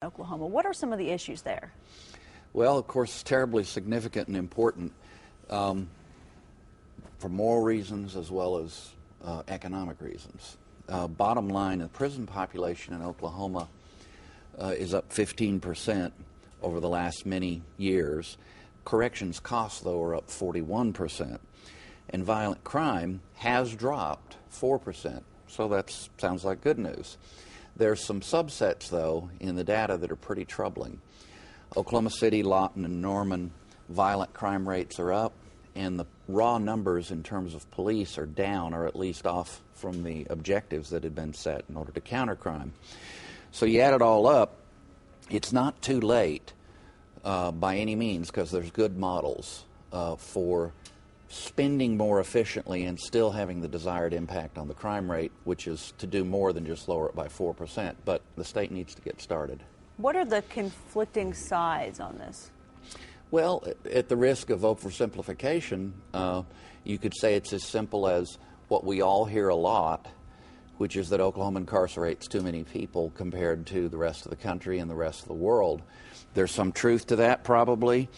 Oklahoma. What are some of the issues there? Well, of course, terribly significant and important for moral reasons as well as economic reasons. Bottom line, the prison population in Oklahoma is up 15% over the last many years. Corrections costs, though, are up 41%. And violent crime has dropped 4%. So that sounds like good news. There's some subsets, though, in the data that are pretty troubling. Oklahoma City, Lawton, and Norman violent crime rates are up, and the raw numbers in terms of police are down, or at least off from the objectives that had been set in order to counter crime. So you add it all up, it's not too late by any means, because there's good models for spending more efficiently and still having the desired impact on the crime rate, which is to do more than just lower it by 4%. But the state needs to get started. What are the conflicting sides on this? Well, at the risk of oversimplification, you could say it's as simple as what we all hear a lot, which is that Oklahoma incarcerates too many people compared to the rest of the country and the rest of the world. There's some truth to that, probably.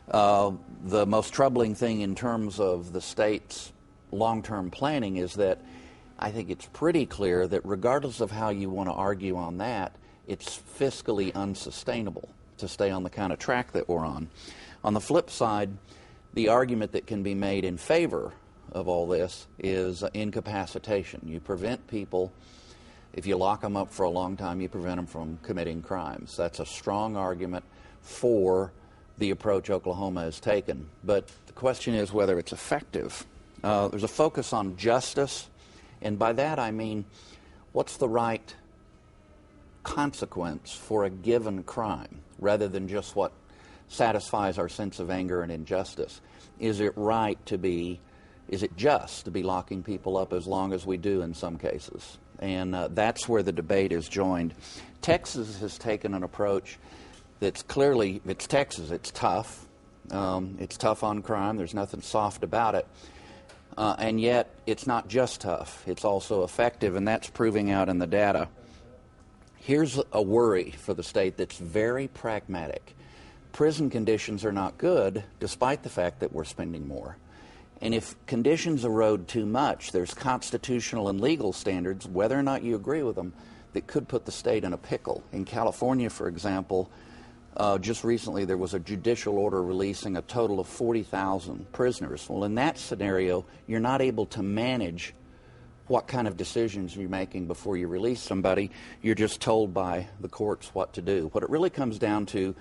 The most troubling thing in terms of the state's long-term planning is that I think it's pretty clear that regardless of how you want to argue on that, it's fiscally unsustainable to stay on the kind of track that we're on. On the flip side, the argument that can be made in favor of all this is incapacitation. You prevent people, if you lock them up for a long time, you prevent them from committing crimes. That's a strong argument for the approach Oklahoma has taken. But the question is whether it's effective. There's a focus on justice, and by that I mean, what's the right consequence for a given crime, rather than just what satisfies our sense of anger and injustice. Is it just to be locking people up as long as we do in some cases? And that's where the debate is joined. Texas has taken an approach that's clearly, it's Texas, it's tough. It's tough on crime, there's nothing soft about it. And yet, it's not just tough, it's also effective, and that's proving out in the data. Here's a worry for the state that's very pragmatic. Prison conditions are not good, despite the fact that we're spending more. And if conditions erode too much, there's constitutional and legal standards, whether or not you agree with them, that could put the state in a pickle. In California, for example, just recently there was a judicial order releasing a total of 40,000 prisoners. Well, in that scenario, you're not able to manage what kind of decisions you're making before you release somebody. You're just told by the courts what to do. What it really comes down to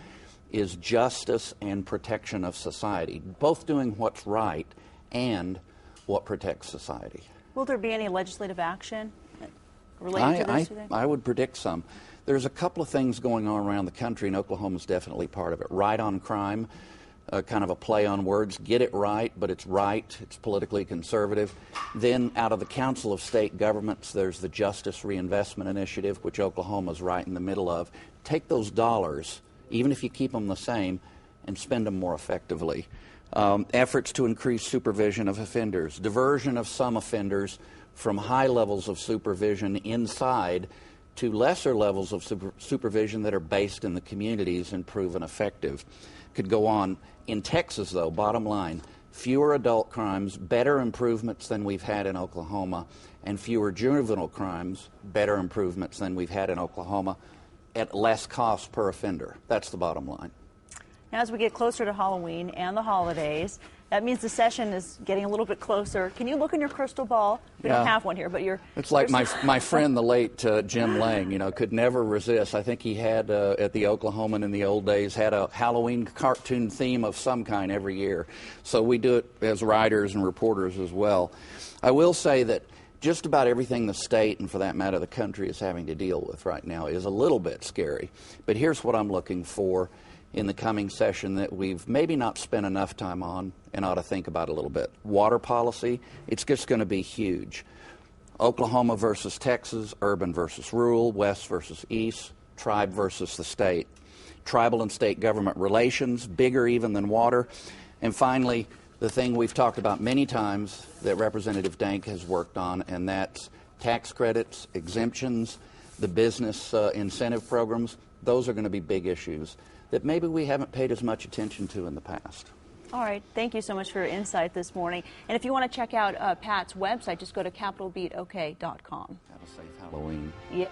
is justice and protection of society, both doing what's right and what protects society. Will there be any legislative action related to this? I would predict some. There's a couple of things going on around the country, and Oklahoma's definitely part of it. Right on crime, kind of a play on words. Get it right, but it's right. It's politically conservative. Then out of the Council of State Governments, there's the Justice Reinvestment Initiative, which Oklahoma's right in the middle of. Take those dollars, even if you keep them the same, and spend them more effectively. Efforts to increase supervision of offenders, diversion of some offenders from high levels of supervision inside to lesser levels of supervision that are based in the communities and proven effective. Could go on. In Texas, though, bottom line, fewer adult crimes, better improvements than we've had in Oklahoma, and fewer juvenile crimes, better improvements than we've had in Oklahoma, at less cost per offender. That's the bottom line. Now, as we get closer to Halloween and the holidays, that means the session is getting a little bit closer. Can you look in your crystal ball? We don't have one here, but It's like my friend, the late Jim Lang, could never resist. I think he had, at the Oklahoman in the old days, had a Halloween cartoon theme of some kind every year. So we do it as writers and reporters as well. I will say that just about everything the state, and for that matter the country, is having to deal with right now is a little bit scary. But here's what I'm looking for in the coming session that we've maybe not spent enough time on and ought to think about a little bit. Water policy, it's just going to be huge. Oklahoma versus Texas, urban versus rural, west versus east, tribe versus the state. Tribal and state government relations, bigger even than water. And finally, the thing we've talked about many times that Representative Dank has worked on, and that's tax credits, exemptions, the business incentive programs. those are going to be big issues that maybe we haven't paid as much attention to in the past. All right. Thank you so much for your insight this morning. And if you want to check out Pat's website, just go to CapitolBeatOK.com. Have a safe Halloween. Yeah.